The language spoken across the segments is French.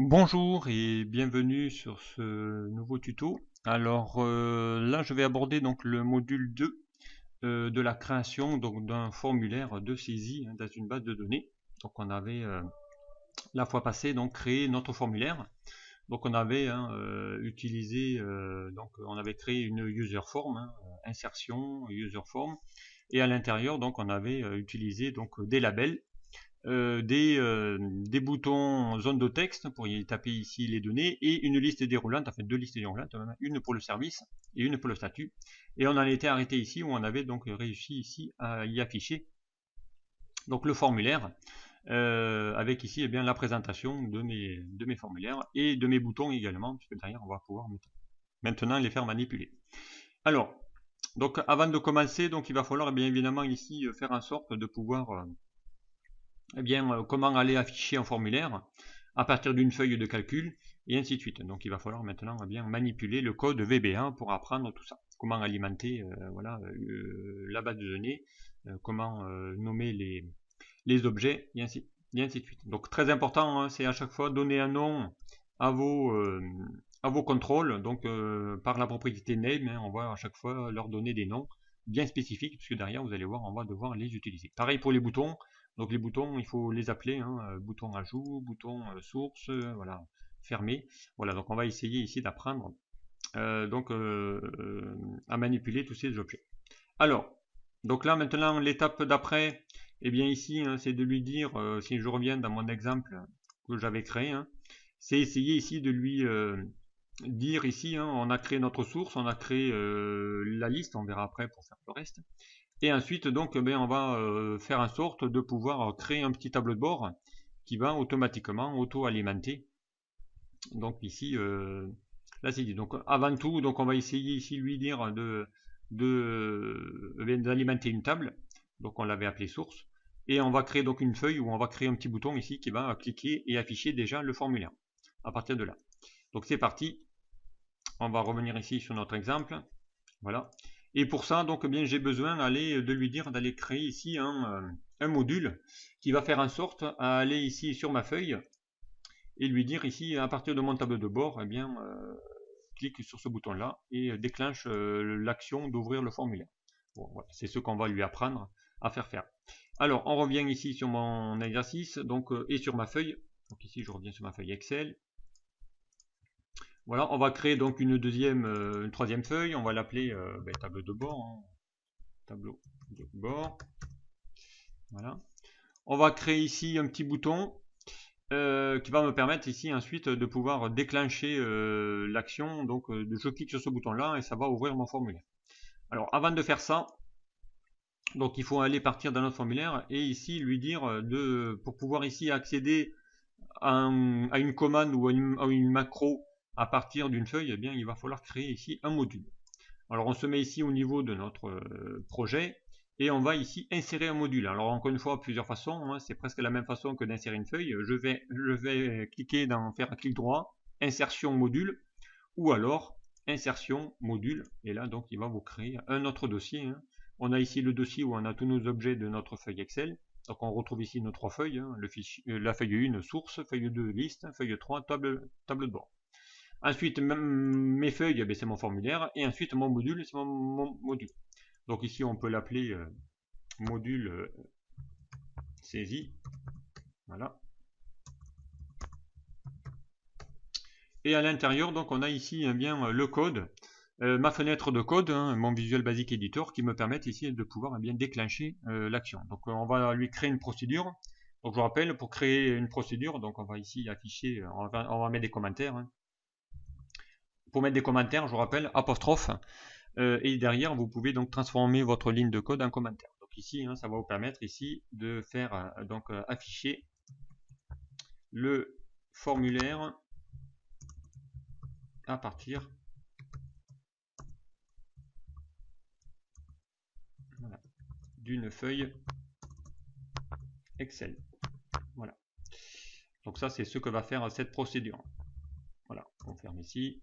Bonjour et bienvenue sur ce nouveau tuto. Alors là je vais aborder donc le module 2 de la création donc d'un formulaire de saisie dans une base de données. Donc on avait la fois passée donc créé notre formulaire. Donc on avait utilisé donc on avait créé une user form, insertion user form, et à l'intérieur donc on avait utilisé donc des labels, des boutons zone de texte pour y taper ici les données, et une liste déroulante, en fait deux listes déroulantes, une pour le service et une pour le statut. Et on en était arrêté ici où on avait donc réussi ici à y afficher donc le formulaire, avec ici bien la présentation de mes formulaires et de mes boutons également, puisque derrière on va pouvoir maintenant les faire manipuler. Alors, donc avant de commencer, donc il va falloir bien évidemment ici faire en sorte de pouvoir comment aller afficher un formulaire à partir d'une feuille de calcul, et ainsi de suite. Donc il va falloir maintenant bien manipuler le code VB1 pour apprendre tout ça. Comment alimenter la base de données, comment nommer les objets, et ainsi de suite. Donc très important, c'est à chaque fois donner un nom à vos contrôles. Donc par la propriété name, on va à chaque fois leur donner des noms bien spécifiques, puisque derrière vous allez voir, on va devoir les utiliser. Pareil pour les boutons. Donc les boutons, il faut les appeler, bouton ajout, bouton source, voilà, fermé. Voilà, donc on va essayer ici d'apprendre à manipuler tous ces objets. Alors, donc là maintenant l'étape d'après, eh bien ici c'est de lui dire, si je reviens dans mon exemple que j'avais créé, c'est essayer ici de lui dire ici, on a créé notre source, on a créé la liste, on verra après pour faire le reste. Et ensuite, donc, on va faire en sorte de pouvoir créer un petit tableau de bord qui va automatiquement auto-alimenter. Donc ici, là c'est dit. Donc avant tout, donc on va essayer ici lui dire d'alimenter une table. Donc on l'avait appelé source. Et on va créer donc une feuille où on va créer un petit bouton ici qui va cliquer et afficher déjà le formulaire à partir de là. Donc c'est parti. On va revenir ici sur notre exemple. Voilà. Et pour ça, donc, bien, j'ai besoin de lui dire d'aller créer ici un module qui va faire en sorte à aller ici sur ma feuille et lui dire ici, à partir de mon tableau de bord, clique sur ce bouton-là et déclenche l'action d'ouvrir le formulaire. Bon, voilà, c'est ce qu'on va lui apprendre à faire. Alors, on revient ici sur mon exercice donc, et sur ma feuille. Donc ici, je reviens sur ma feuille Excel. Voilà, on va créer donc une troisième feuille, on va l'appeler tableau de bord. Tableau de bord. Voilà. On va créer ici un petit bouton qui va me permettre ici ensuite de pouvoir déclencher l'action. Donc je clique sur ce bouton là et ça va ouvrir mon formulaire. Alors avant de faire ça, donc il faut aller partir dans notre formulaire et ici lui dire pour pouvoir ici accéder à une commande ou à une macro à partir d'une feuille, eh bien il va falloir créer ici un module. Alors on se met ici au niveau de notre projet et on va ici insérer un module. Alors encore une fois, plusieurs façons, c'est presque la même façon que d'insérer une feuille. Je vais cliquer dans faire un clic droit, insertion module, ou alors insertion module, et là donc il va vous créer un autre dossier. On a ici le dossier où on a tous nos objets de notre feuille Excel. Donc on retrouve ici nos trois feuilles, la feuille 1 source, feuille 2 liste, feuille 3 tableau de bord. Ensuite, mes feuilles, c'est mon formulaire. Et ensuite, mon module, c'est mon module. Donc ici, on peut l'appeler module saisie. Voilà. Et à l'intérieur, donc, on a ici bien le code, ma fenêtre de code, mon Visual Basic Editor, qui me permet ici de pouvoir bien déclencher l'action. Donc, on va lui créer une procédure. Donc, je vous rappelle, pour créer une procédure, donc on va ici afficher, on va mettre des commentaires. Pour mettre des commentaires, je vous rappelle, apostrophe, et derrière vous pouvez donc transformer votre ligne de code en commentaire. Donc ici, ça va vous permettre ici de faire afficher le formulaire à partir d'une feuille Excel. Voilà. Donc ça, c'est ce que va faire cette procédure. Voilà, on ferme ici.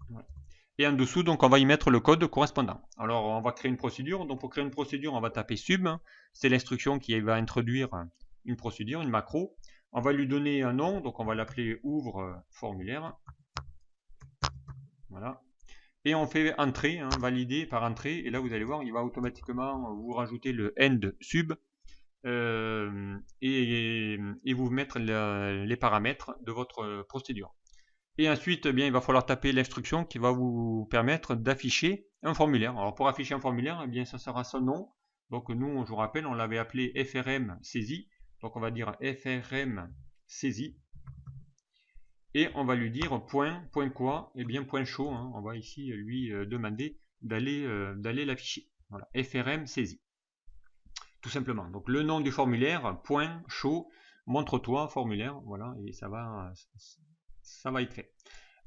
Voilà. Et en dessous, donc, on va y mettre le code correspondant. Alors, on va créer une procédure. Donc, pour créer une procédure, on va taper sub. C'est l'instruction qui va introduire une procédure, une macro. On va lui donner un nom, donc on va l'appeler ouvre formulaire. Voilà. Et on fait entrée, hein, valider par entrée. Et là, vous allez voir, il va automatiquement vous rajouter le end sub et vous mettre les paramètres de votre procédure. Et ensuite, eh bien, il va falloir taper l'instruction qui va vous permettre d'afficher un formulaire. Alors pour afficher un formulaire, eh bien, ça sera son nom. Donc nous, je vous rappelle, on l'avait appelé FRM saisie. Donc on va dire FRM saisie. Et on va lui dire point quoi, et bien point chaud, hein. On va ici lui demander d'aller l'afficher. Voilà, FRM saisie. Tout simplement. Donc le nom du formulaire, point chaud, montre-toi formulaire, voilà, et ça va être fait.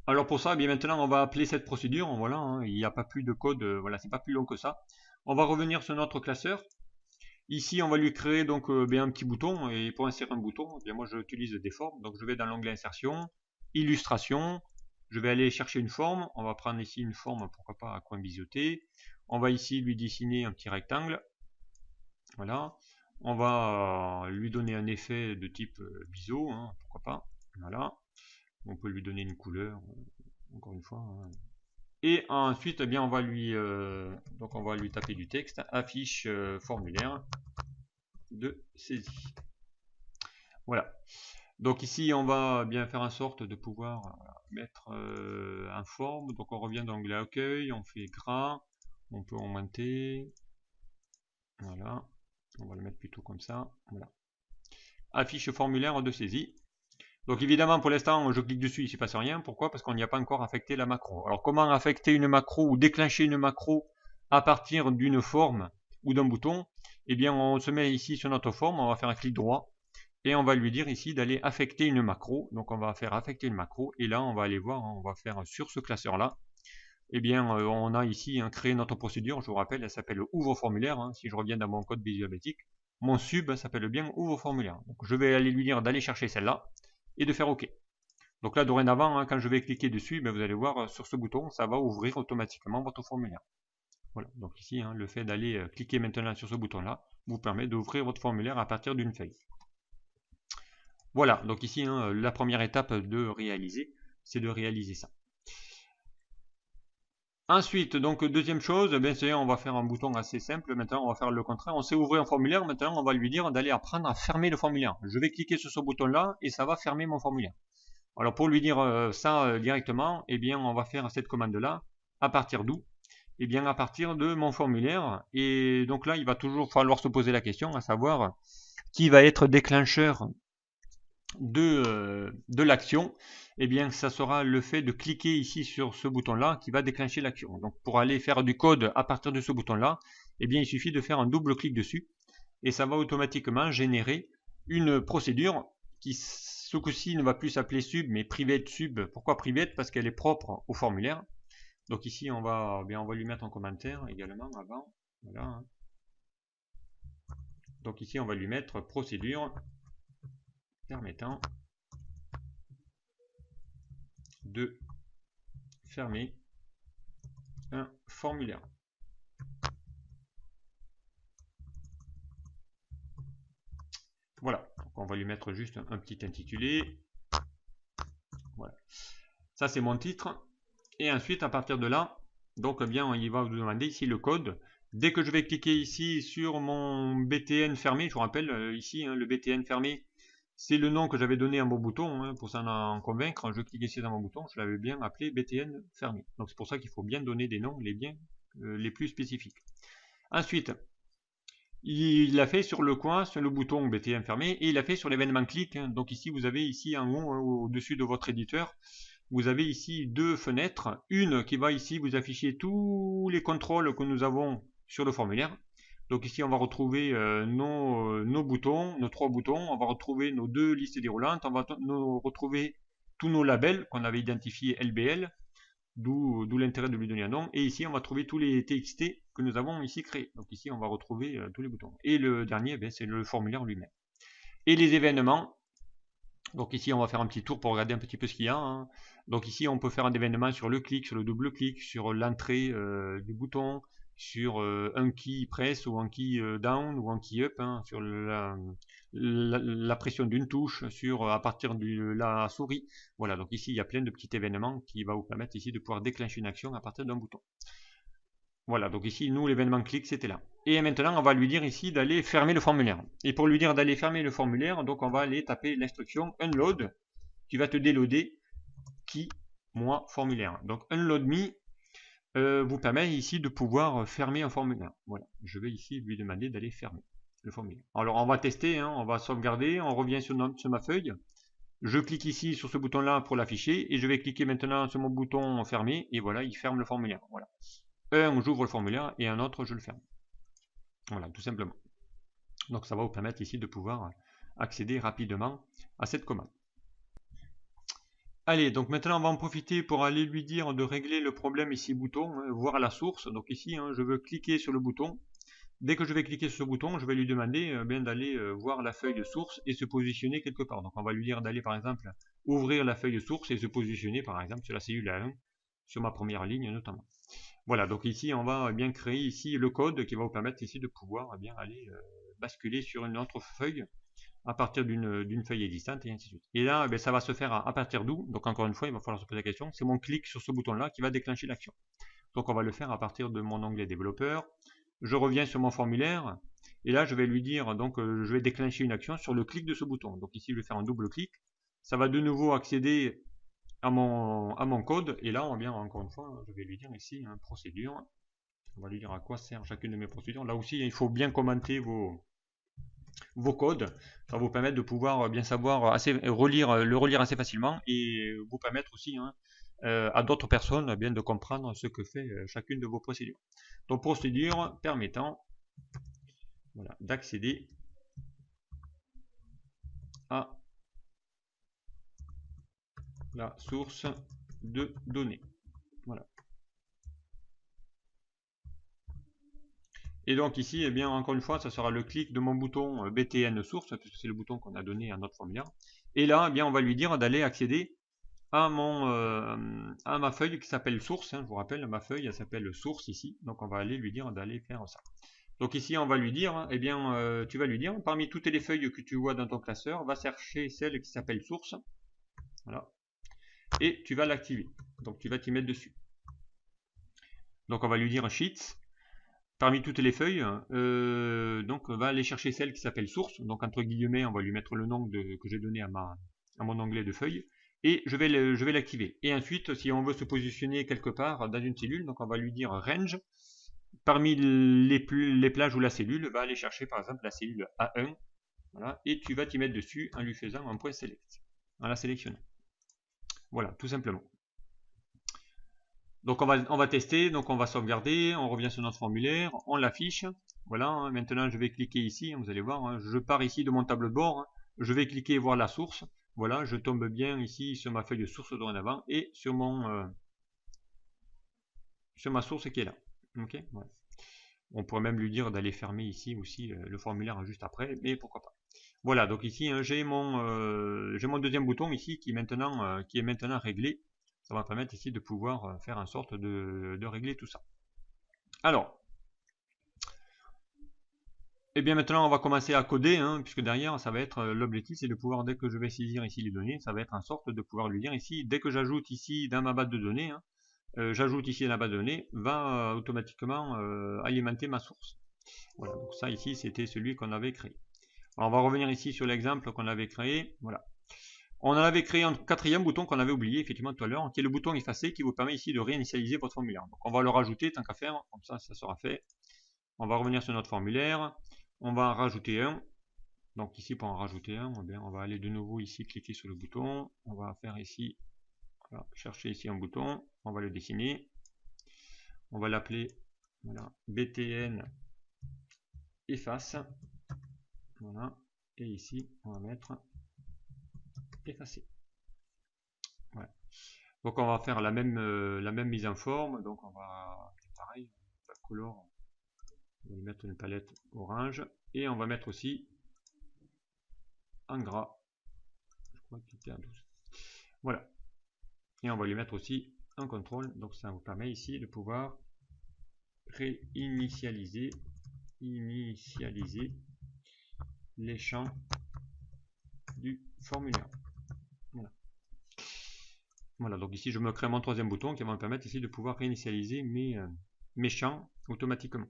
Alors pour ça, eh bien maintenant on va appeler cette procédure, voilà, hein, il n'y a pas plus de code, voilà, c'est pas plus long que ça. On va revenir sur notre classeur. Ici, on va lui créer donc bien un petit bouton, et pour insérer un bouton, eh bien moi j'utilise des formes, donc je vais dans l'onglet insertion, illustration, je vais aller chercher une forme, on va prendre ici une forme, pourquoi pas à coin biseauté, on va ici lui dessiner un petit rectangle, voilà, on va lui donner un effet de type biseau, hein, pourquoi pas, voilà, on peut lui donner une couleur, encore une fois, hein. Et ensuite, eh bien, on va lui taper du texte, affiche formulaire de saisie. Voilà. Donc ici, on va bien faire en sorte de pouvoir mettre en forme. Donc on revient dans l'onglet accueil, on fait gras, on peut augmenter. Voilà. On va le mettre plutôt comme ça. Voilà. Affiche formulaire de saisie. Donc évidemment, pour l'instant, je clique dessus, il ne se passe rien. Pourquoi? Parce qu'on n'y a pas encore affecté la macro. Alors comment affecter une macro ou déclencher une macro à partir d'une forme ou d'un bouton? Eh bien, on se met ici sur notre forme, on va faire un clic droit et on va lui dire ici d'aller affecter une macro. Donc on va faire affecter une macro et là, on va aller voir, on va faire sur ce classeur-là. Eh bien, on a ici créé notre procédure. Je vous rappelle, elle s'appelle ouvre formulaire. Hein. Si je reviens dans mon code Visual Basic, mon sub s'appelle bien ouvre formulaire. Donc je vais aller lui dire d'aller chercher celle-là et de faire OK. Donc là, dorénavant, hein, quand je vais cliquer dessus, ben, vous allez voir sur ce bouton, ça va ouvrir automatiquement votre formulaire. Voilà, donc ici, hein, le fait d'aller cliquer maintenant sur ce bouton-là vous permet d'ouvrir votre formulaire à partir d'une feuille. Voilà, donc ici, hein, la première étape de réaliser, c'est de réaliser ça. Ensuite, donc deuxième chose, ben, c'est on va faire un bouton assez simple. Maintenant, on va faire le contraire. On sait ouvrir un formulaire. Maintenant, on va lui dire d'aller apprendre à fermer le formulaire. Je vais cliquer sur ce bouton-là et ça va fermer mon formulaire. Alors pour lui dire ça directement, eh bien on va faire cette commande-là. À partir d'où? Eh bien à partir de mon formulaire. Et donc là, il va toujours falloir se poser la question, à savoir qui va être déclencheur de l'action. Eh bien ça sera le fait de cliquer ici sur ce bouton-là qui va déclencher l'action. Donc pour aller faire du code à partir de ce bouton-là, eh bien il suffit de faire un double clic dessus. Et ça va automatiquement générer une procédure qui ce coup-ci ne va plus s'appeler sub mais private sub. Pourquoi private? Parce qu'elle est propre au formulaire. Donc ici on va lui mettre en commentaire également avant. Voilà, hein. Donc ici on va lui mettre procédure permettant de fermer un formulaire. Voilà, donc on va lui mettre juste un petit intitulé. Voilà, ça c'est mon titre. Et ensuite, à partir de là, donc bien, il va vous demander ici le code. Dès que je vais cliquer ici sur mon BTN fermé, je vous rappelle ici, hein, le BTN fermé, c'est le nom que j'avais donné à mon bouton, hein, pour s'en convaincre. Je clique ici dans mon bouton, je l'avais bien appelé BTN fermé. Donc c'est pour ça qu'il faut bien donner des noms les plus spécifiques. Ensuite, il l'a fait sur le coin, sur le bouton BTN fermé, et il l'a fait sur l'événement clic. Hein. Donc ici, vous avez ici en haut, hein, au-dessus de votre éditeur, vous avez ici deux fenêtres. Une qui va ici vous afficher tous les contrôles que nous avons sur le formulaire. Donc ici, on va retrouver nos boutons, nos trois boutons. On va retrouver nos deux listes déroulantes. On va retrouver tous nos labels qu'on avait identifiés LBL. D'où l'intérêt de lui donner un nom. Et ici, on va trouver tous les TXT que nous avons ici créés. Donc ici, on va retrouver tous les boutons. Et le dernier, ben, c'est le formulaire lui-même. Et les événements. Donc ici, on va faire un petit tour pour regarder un petit peu ce qu'il y a. Hein. Donc ici, on peut faire un événement sur le clic, sur le double clic, sur l'entrée du bouton, sur un key press ou un key down ou un key up, hein, sur la pression d'une touche à partir de la souris. Voilà, donc ici il y a plein de petits événements qui va vous permettre ici de pouvoir déclencher une action à partir d'un bouton. Voilà, donc ici nous l'événement clic c'était là. Et maintenant on va lui dire ici d'aller fermer le formulaire. Et pour lui dire d'aller fermer le formulaire, donc on va aller taper l'instruction unload qui va te déloader key moi formulaire. Donc unload me vous permet ici de pouvoir fermer un formulaire. Voilà, je vais ici lui demander d'aller fermer le formulaire. Alors on va tester, hein, on va sauvegarder, on revient sur ma feuille. Je clique ici sur ce bouton là pour l'afficher et je vais cliquer maintenant sur mon bouton fermer et voilà, il ferme le formulaire. Voilà. Un, j'ouvre le formulaire et un autre, je le ferme. Voilà, tout simplement. Donc ça va vous permettre ici de pouvoir accéder rapidement à cette commande. Allez, donc maintenant on va en profiter pour aller lui dire de régler le problème ici bouton, hein, voir la source. Donc ici, hein, je veux cliquer sur le bouton. Dès que je vais cliquer sur ce bouton, je vais lui demander bien d'aller voir la feuille de source et se positionner quelque part. Donc on va lui dire d'aller par exemple ouvrir la feuille de source et se positionner par exemple sur la cellule A1, sur ma première ligne notamment. Voilà, donc ici on va bien créer ici le code qui va vous permettre ici de pouvoir bien aller basculer sur une autre feuille à partir d'une feuille existante et ainsi de suite. Et là, ça va se faire à partir d'où? Donc encore une fois, il va falloir se poser la question, c'est mon clic sur ce bouton-là qui va déclencher l'action. Donc on va le faire à partir de mon onglet développeur. Je reviens sur mon formulaire, et là je vais lui dire, donc je vais déclencher une action sur le clic de ce bouton. Donc ici je vais faire un double clic, ça va de nouveau accéder à mon code, et là on vient encore une fois, je vais lui dire ici, hein, procédure. On va lui dire à quoi sert chacune de mes procédures. Là aussi, il faut bien commenter vos codes. Ça va vous permettre de pouvoir bien savoir le relire assez facilement et vous permettre aussi hein, à d'autres personnes bien de comprendre ce que fait chacune de vos procédures. Donc procédure permettant voilà, d'accéder à la source de données. Voilà. Et donc ici, eh bien, encore une fois, ça sera le clic de mon bouton BTN source, puisque c'est le bouton qu'on a donné à notre formulaire. Et là, eh bien, on va lui dire d'aller accéder à ma feuille qui s'appelle source. Hein, je vous rappelle, ma feuille, elle s'appelle source ici. Donc on va aller lui dire d'aller faire ça. Donc ici, on va lui dire, eh bien, tu vas lui dire, parmi toutes les feuilles que tu vois dans ton classeur, va chercher celle qui s'appelle source. Voilà. Et tu vas l'activer. Donc tu vas t'y mettre dessus. Donc on va lui dire sheets. Parmi toutes les feuilles, donc on va aller chercher celle qui s'appelle source. Donc entre guillemets, on va lui mettre le nom que j'ai donné à mon onglet de feuilles. Et je vais l'activer. Et ensuite, si on veut se positionner quelque part dans une cellule, donc on va lui dire range. Parmi les plages où la cellule va aller chercher par exemple la cellule A1. Voilà, et tu vas t'y mettre dessus en lui faisant un point select, en la sélectionnant. Voilà, tout simplement. Donc on va tester, donc on va sauvegarder, on revient sur notre formulaire, on l'affiche. Voilà, hein, maintenant je vais cliquer ici, vous allez voir, hein, je pars ici de mon tableau de bord, hein, je vais cliquer voir la source. Voilà, je tombe bien ici sur ma feuille de source dorénavant et sur ma source qui est là. Okay, voilà. On pourrait même lui dire d'aller fermer ici aussi le formulaire juste après, mais pourquoi pas. Voilà, donc ici hein, j'ai mon deuxième bouton ici qui est maintenant réglé. Ça va permettre ici de pouvoir faire en sorte de régler tout ça. Alors, et bien maintenant on va commencer à coder, hein, puisque derrière ça va être l'objectif, c'est de pouvoir, dès que je vais saisir ici les données, ça va être en sorte de pouvoir lui dire ici, dès que j'ajoute ici dans ma base de données, hein, j'ajoute ici dans la base de données, va automatiquement alimenter ma source. Voilà, donc ça ici c'était celui qu'on avait créé. Alors, on va revenir ici sur l'exemple qu'on avait créé. Voilà. On en avait créé un quatrième bouton qu'on avait oublié effectivement tout à l'heure, qui est le bouton effacer qui vous permet ici de réinitialiser votre formulaire. Donc on va le rajouter tant qu'à faire, comme ça ça sera fait. On va revenir sur notre formulaire, on va en rajouter un. Donc ici pour en rajouter un, eh bien, on va aller de nouveau ici cliquer sur le bouton, on va faire ici, voilà, chercher ici un bouton, on va le dessiner, on va l'appeler voilà, BTN efface. Voilà. Et ici, on va mettre effacer. Voilà. Donc on va faire la même mise en forme. Donc on va pareil, on va color, on va mettre une palette orange et on va mettre aussi en gras. Je crois qu'il était à 12. Voilà. Et on va lui mettre aussi un contrôle. Donc ça vous permet ici de pouvoir réinitialiser les champs du formulaire. Voilà, donc ici je me crée mon troisième bouton qui va me permettre ici de pouvoir réinitialiser mes champs automatiquement.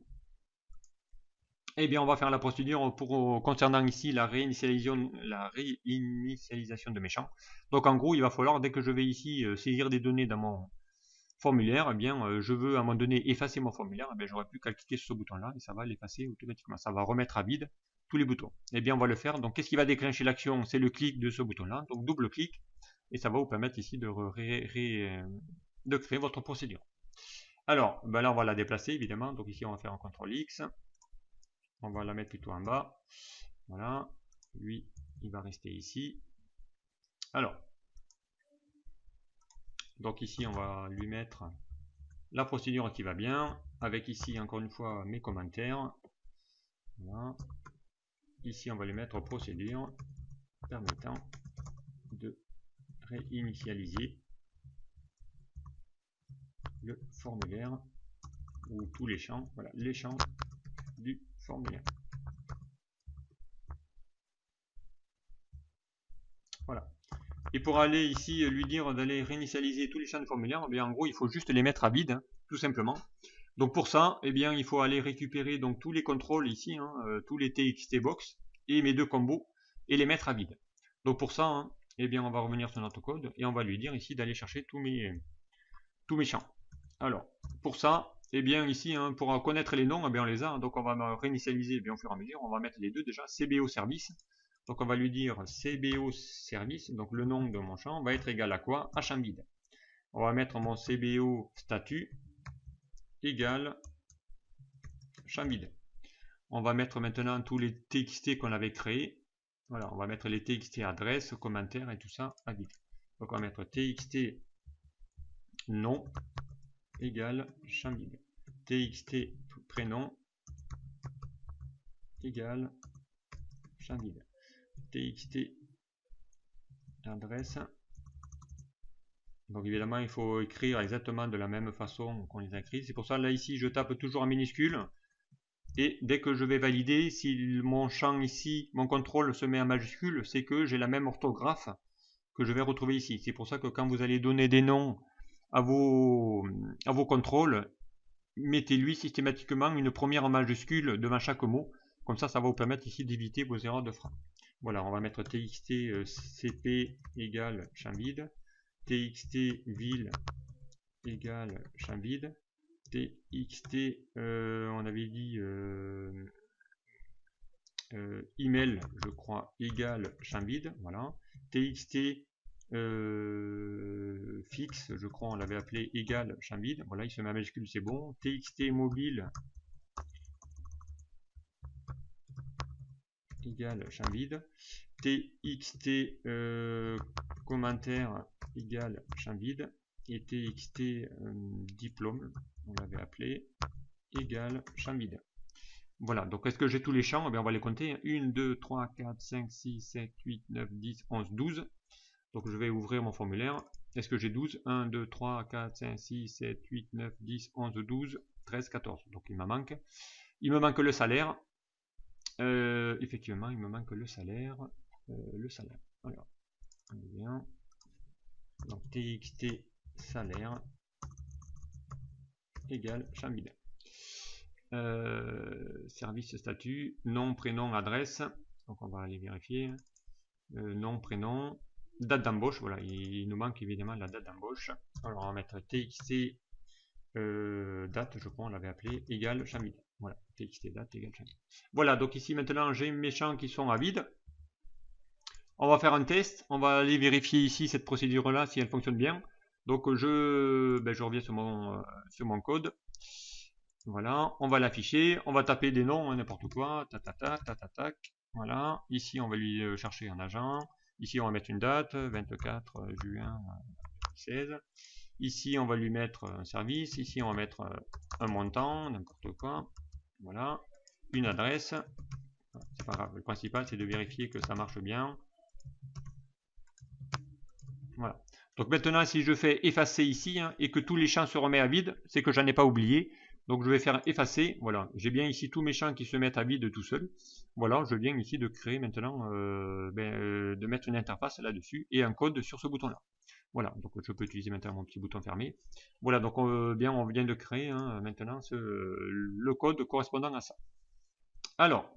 Eh bien, on va faire la procédure concernant ici la réinitialisation de mes champs. Donc en gros, il va falloir, dès que je vais ici saisir des données dans mon formulaire, eh bien, je veux à un moment donné effacer mon formulaire, eh bien, j'aurai plus qu'à cliquer sur ce bouton-là et ça va l'effacer automatiquement. Ça va remettre à vide tous les boutons. Eh bien, on va le faire. Donc, qu'est-ce qui va déclencher l'action? C'est le clic de ce bouton-là. Donc, double-clic et ça va vous permettre ici de créer votre procédure. Alors, ben là, on va la déplacer évidemment. Donc ici, on va faire un CTRL X. On va la mettre plutôt en bas. Voilà. Lui, il va rester ici. Alors, donc ici, on va lui mettre la procédure qui va bien. Avec ici, encore une fois, mes commentaires. Voilà. Ici, on va lui mettre procédure permettant de réinitialiser le formulaire ou tous les champs. Voilà, les champs du formulaire. Voilà. Et pour aller ici lui dire d'aller réinitialiser tous les champs de formulaire, eh bien, en gros il faut juste les mettre à vide, hein, tout simplement. Donc pour ça, eh bien, il faut aller récupérer donc, tous les contrôles ici, hein, tous les TXT box et mes deux combos et les mettre à vide. Donc pour ça, hein, eh bien, on va revenir sur notre code et on va lui dire ici d'aller chercher tous mes champs. Alors pour ça, eh bien ici, hein, pour connaître les noms, eh bien, on les a, hein, donc on va réinitialiser eh bien, au fur et à mesure, on va mettre les deux déjà, CBO service. Donc on va lui dire CBO service, donc le nom de mon champ va être égal à quoi? À champ vide. On va mettre mon CBO statut égal champ vide. On va mettre maintenant tous les TXT qu'on avait créés. Voilà, on va mettre les TXT adresse, commentaires et tout ça à vide. Donc on va mettre TXT nom égal champ vide. TXT prénom égal champ vide. TXT adresse. Donc évidemment, il faut écrire exactement de la même façon qu'on les a écrits. C'est pour ça, là, ici, je tape toujours en minuscule. Et dès que je vais valider, si mon champ ici, mon contrôle se met en majuscule, c'est que j'ai la même orthographe que je vais retrouver ici. C'est pour ça que quand vous allez donner des noms à vos contrôles, mettez-lui systématiquement une première majuscule devant chaque mot. Comme ça, ça va vous permettre ici d'éviter vos erreurs de frappe. Voilà, on va mettre txt cp égale champ vide, txt ville égale champ vide, txt on avait dit email je crois égale champ vide, voilà, txt fixe je crois on l'avait appelé égale champ vide, voilà, il se met en majuscule, c'est bon. Txt mobile égale champ vide, txt commentaire égale champ vide, et txt diplôme, on l'avait appelé, égale champ vide. Voilà, donc est-ce que j'ai tous les champs? Eh bien, on va les compter. 1, 2, 3, 4, 5, 6, 7, 8, 9, 10, 11, 12. Donc je vais ouvrir mon formulaire. Est-ce que j'ai 12? 1, 2, 3, 4, 5, 6, 7, 8, 9, 10, 11, 12, 13, 14. Donc il me manque. Il me manque le salaire. Effectivement, il me manque le salaire. Alors, on est bien. Donc txt salaire égale champ vide. Service statut, nom, prénom, adresse. Donc on va aller vérifier. Nom, prénom, date d'embauche. Voilà, il nous manque évidemment la date d'embauche. Alors on va mettre txt date, je crois on l'avait appelé, égale champ vide. Voilà, txt date égale champ vide. Voilà, donc ici maintenant j'ai mes champs qui sont à vide. On va faire un test, on va aller vérifier ici cette procédure là si elle fonctionne bien. Donc je reviens sur mon code. Voilà, on va l'afficher, on va taper des noms, n'importe quoi, tac. Voilà, ici on va lui chercher un agent. Ici on va mettre une date, 24 juin 2016. Ici on va lui mettre un service. Ici on va mettre un montant, n'importe quoi. Voilà, une adresse. C'est pas grave, le principal c'est de vérifier que ça marche bien. Voilà. Donc maintenant si je fais effacer ici hein, et que tous les champs se remettent à vide, c'est que j'en ai pas oublié. Donc je vais faire effacer, voilà, j'ai bien ici tous mes champs qui se mettent à vide tout seul. Voilà, je viens ici de créer maintenant, de mettre une interface là-dessus et un code sur ce bouton-là. Voilà, donc je peux utiliser maintenant mon petit bouton fermé. Voilà, donc on vient de créer maintenant le code correspondant à ça. Alors,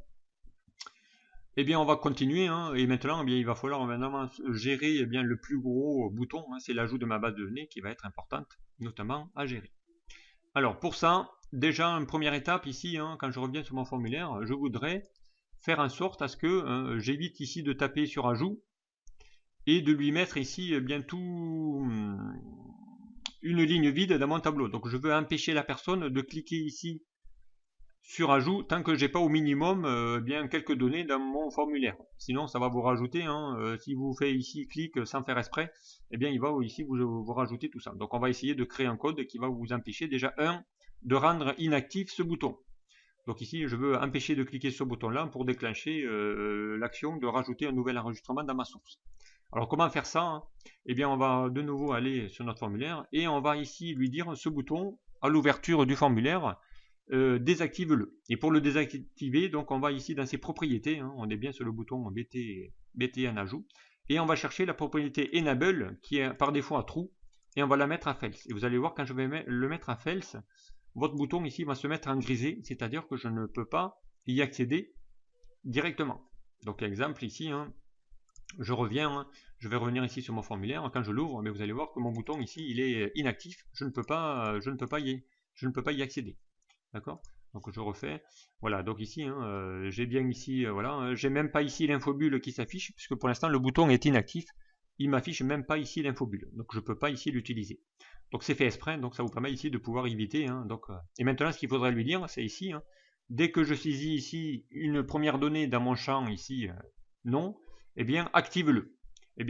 eh bien on va continuer, et maintenant il va falloir maintenant gérer le plus gros bouton, c'est l'ajout de ma base de données qui va être importante, notamment à gérer. Alors pour ça, déjà une première étape ici, quand je reviens sur mon formulaire, je voudrais faire en sorte à ce que j'évite ici de taper sur ajout et de lui mettre ici une ligne vide dans mon tableau. Donc je veux empêcher la personne de cliquer ici sur ajout tant que j'ai pas au minimum quelques données dans mon formulaire. Sinon ça va vous rajouter, si vous faites ici clic sans faire exprès, il va ici vous rajouter tout ça. Donc on va essayer de créer un code qui va vous empêcher déjà de rendre inactif ce bouton. Donc ici je veux empêcher de cliquer sur ce bouton là pour déclencher l'action de rajouter un nouvel enregistrement dans ma source. Alors comment faire ça? On va de nouveau aller sur notre formulaire et on va ici lui dire ce bouton à l'ouverture du formulaire, désactive-le. Et pour le désactiver, donc on va ici dans ses propriétés, on est bien sur le bouton BTN ajout, et on va chercher la propriété enable qui est par défaut à true et on va la mettre à false. Et vous allez voir quand je vais le mettre à false, votre bouton ici va se mettre en grisé, c'est-à-dire que je ne peux pas y accéder directement. Donc exemple ici, je reviens, je vais revenir ici sur mon formulaire, quand je l'ouvre, mais vous allez voir que mon bouton ici il est inactif, je ne peux pas y accéder. D'accord? Donc je refais, voilà, donc ici j'ai bien ici, voilà, j'ai même pas ici l'infobulle qui s'affiche, puisque pour l'instant le bouton est inactif, il m'affiche même pas ici l'infobulle, donc je peux pas ici l'utiliser. Donc c'est fait exprès, donc ça vous permet ici de pouvoir éviter, et maintenant ce qu'il faudrait lui dire, c'est ici, dès que je saisis ici une première donnée dans mon champ ici, non, active-le.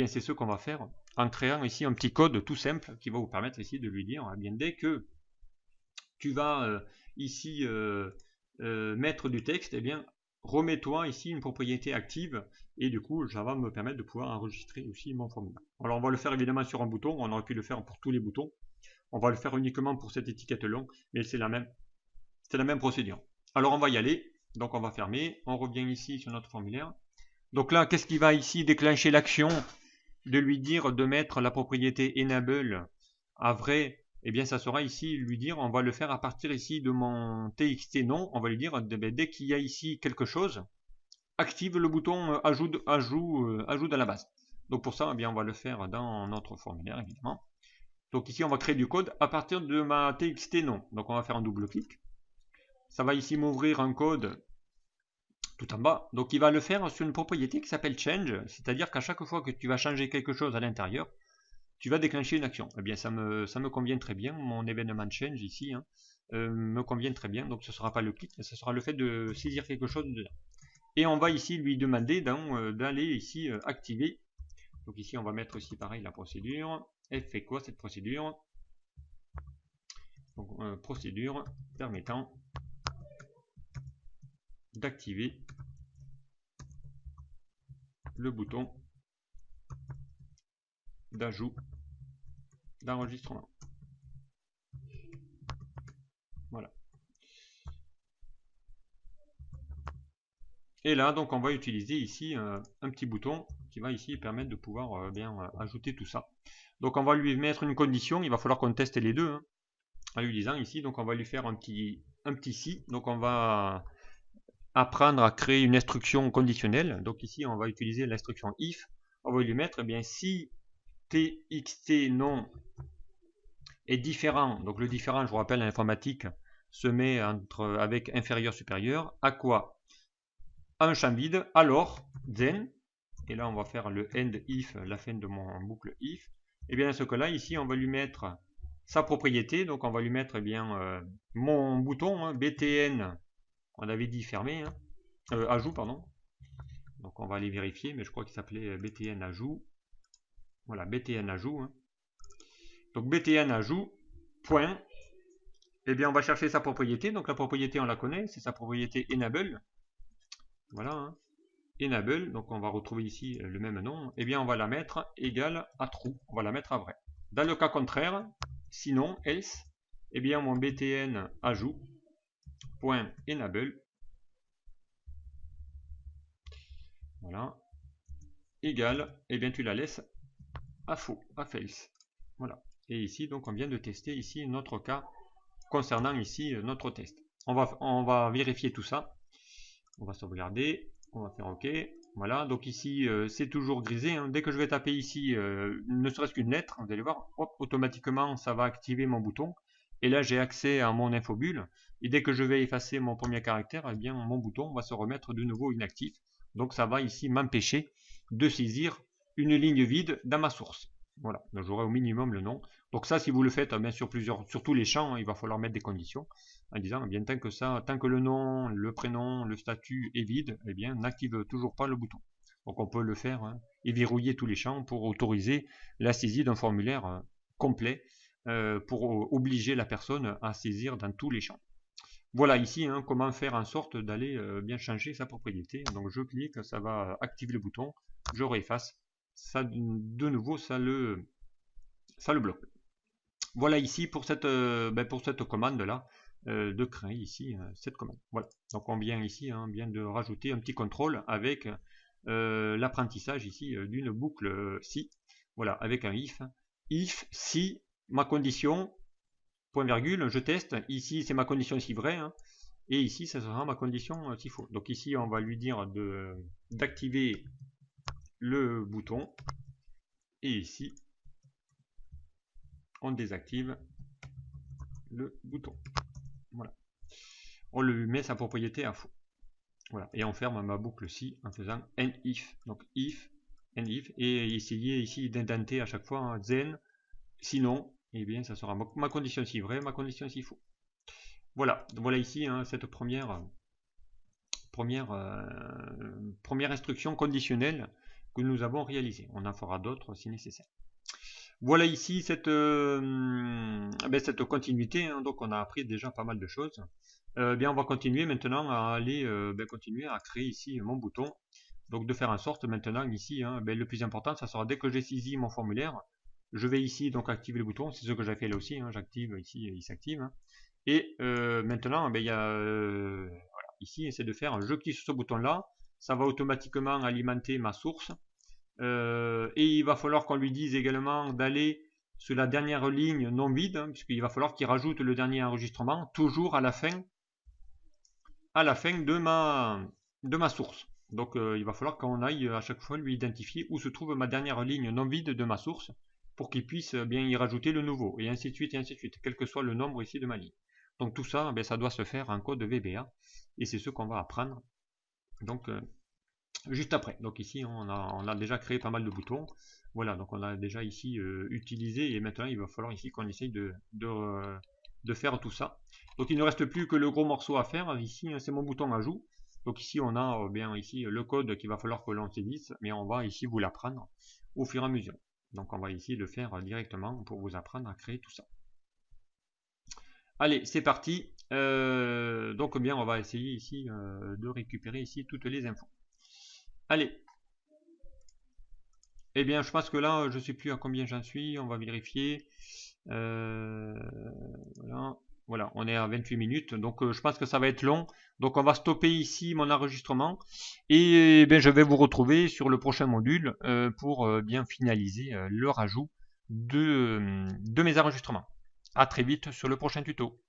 C'est ce qu'on va faire en créant ici un petit code tout simple qui va vous permettre ici de lui dire, dès que tu vas ici mettre du texte, remets-toi ici une propriété active et du coup ça va me permettre de pouvoir enregistrer aussi mon formulaire. Alors on va le faire évidemment sur un bouton, on aurait pu le faire pour tous les boutons, on va le faire uniquement pour cette étiquette long, mais c'est la même procédure. Alors on va y aller, donc on va fermer, on revient ici sur notre formulaire. Donc là, qu'est-ce qui va ici déclencher l'action de lui dire de mettre la propriété enable à vrai? Ça sera ici lui dire, on va le faire à partir ici de mon txt non, on va lui dire dès qu'il y a ici quelque chose, active le bouton ajout dans la base. Donc pour ça, on va le faire dans notre formulaire évidemment. Donc ici on va créer du code à partir de ma txt non. Donc on va faire un double clic. Ça va ici m'ouvrir un code tout en bas. Donc il va le faire sur une propriété qui s'appelle change, c'est-à-dire qu'à chaque fois que tu vas changer quelque chose à l'intérieur, tu vas déclencher une action. Ça me convient très bien, mon événement change ici me convient très bien, donc ce ne sera pas le clic, mais ce sera le fait de saisir quelque chose dedans. Et on va ici lui demander d'aller ici activer. Donc ici on va mettre aussi pareil la procédure. Elle fait quoi cette procédure? Donc procédure permettant d'activer le bouton d'ajout d'enregistrement. Voilà. Et là, donc, on va utiliser ici un petit bouton qui va ici permettre de pouvoir ajouter tout ça. Donc, on va lui mettre une condition. Il va falloir qu'on teste les deux. En lui disant ici, donc, on va lui faire un petit si. Donc, on va apprendre à créer une instruction conditionnelle. Donc, ici, on va utiliser l'instruction if. On va lui mettre, si txt non est différent. Donc, le différent, je vous rappelle, en informatique, se met avec inférieur supérieur. À quoi? Un champ vide, alors, then, et là on va faire le end if, la fin de mon boucle if, dans ce cas-là, ici on va lui mettre sa propriété, donc on va lui mettre mon bouton, btn, on avait dit fermé, ajout, pardon, donc on va aller vérifier, mais je crois qu'il s'appelait btn ajout, voilà, btn ajout, donc btn ajout, point, on va chercher sa propriété, donc la propriété on la connaît, c'est sa propriété enable, voilà, enable, donc on va retrouver ici le même nom, on va la mettre égale à true, on va la mettre à vrai. Dans le cas contraire, sinon, else, mon btn ajout, point enable, voilà, égale, et bien tu la laisses à faux, à false, voilà. Et ici donc on vient de tester ici notre cas concernant ici notre test. On va vérifier tout ça, on va sauvegarder, on va faire OK. Voilà, donc ici c'est toujours grisé, hein. Dès que je vais taper ici ne serait-ce qu'une lettre, vous allez voir, hop, automatiquement ça va activer mon bouton. Et là j'ai accès à mon infobulle. Et dès que je vais effacer mon premier caractère, eh bien mon bouton va se remettre de nouveau inactif. Donc ça va ici m'empêcher de saisir une ligne vide dans ma source. Voilà, donc j'aurai au minimum le nom. Donc ça, si vous le faites bien sur tous les champs, hein, il va falloir mettre des conditions en disant, eh bien tant que le nom, le prénom, le statut est vide, eh bien n'active toujours pas le bouton. Donc on peut le faire et verrouiller tous les champs pour autoriser la saisie d'un formulaire complet pour obliger la personne à saisir dans tous les champs. Voilà ici hein, comment faire en sorte d'aller bien changer sa propriété. Donc je clique, ça va activer le bouton, je réefface, ça de nouveau ça le bloque. Voilà ici pour cette commande là de créer ici cette commande. Voilà, donc on vient ici bien de rajouter un petit contrôle avec l'apprentissage ici d'une boucle si, voilà, avec un if si ma condition point virgule, je teste, ici c'est ma condition si vrai, hein, et ici ça sera ma condition si faux. Donc ici on va lui dire d'activer le bouton, et ici on désactive le bouton. Voilà. On lui met sa propriété à faux. Voilà. Et on ferme ma boucle si en faisant if. Donc if, if, et essayer ici d'indenter à chaque fois then, sinon, eh bien ça sera ma condition si vrai, ma condition si faux. Voilà, voilà ici hein, cette première instruction conditionnelle que nous avons réalisée. On en fera d'autres si nécessaire. Voilà ici cette continuité, hein, donc on a appris déjà pas mal de choses. Bien on va continuer maintenant à aller continuer à créer ici mon bouton. Donc de faire en sorte maintenant ici, hein, le plus important ça sera dès que j'ai saisi mon formulaire, je vais ici donc activer le bouton, c'est ce que j'ai fait là aussi, hein, j'active ici, il s'active. Hein. Et maintenant il y a voilà, ici c'est de faire, je clique sur ce bouton là, ça va automatiquement alimenter ma source. Et il va falloir qu'on lui dise également d'aller sur la dernière ligne non vide, hein, puisqu'il va falloir qu'il rajoute le dernier enregistrement toujours à la fin de ma source. Donc il va falloir qu'on aille à chaque fois lui identifier où se trouve ma dernière ligne non vide de ma source pour qu'il puisse bien y rajouter le nouveau, et ainsi de suite, quel que soit le nombre ici de ma ligne. Donc tout ça, ça doit se faire en code VBA, et c'est ce qu'on va apprendre. Donc juste après. Donc ici on a déjà créé pas mal de boutons. Voilà, donc on a déjà ici utilisé, et maintenant il va falloir ici qu'on essaye de faire tout ça. Donc il ne reste plus que le gros morceau à faire. Ici c'est mon bouton ajout. Donc ici on a bien ici le code qu'il va falloir que l'on saisisse, mais on va ici vous l'apprendre au fur et à mesure. Donc on va ici le faire directement pour vous apprendre à créer tout ça. Allez, c'est parti. Donc bien on va essayer ici de récupérer ici toutes les infos. Allez. Eh bien, je pense que là, je ne sais plus à combien j'en suis. On va vérifier. Voilà, on est à 28 minutes. Donc, je pense que ça va être long. Donc, on va stopper ici mon enregistrement. Et je vais vous retrouver sur le prochain module pour bien finaliser le rajout de mes enregistrements. À très vite sur le prochain tuto.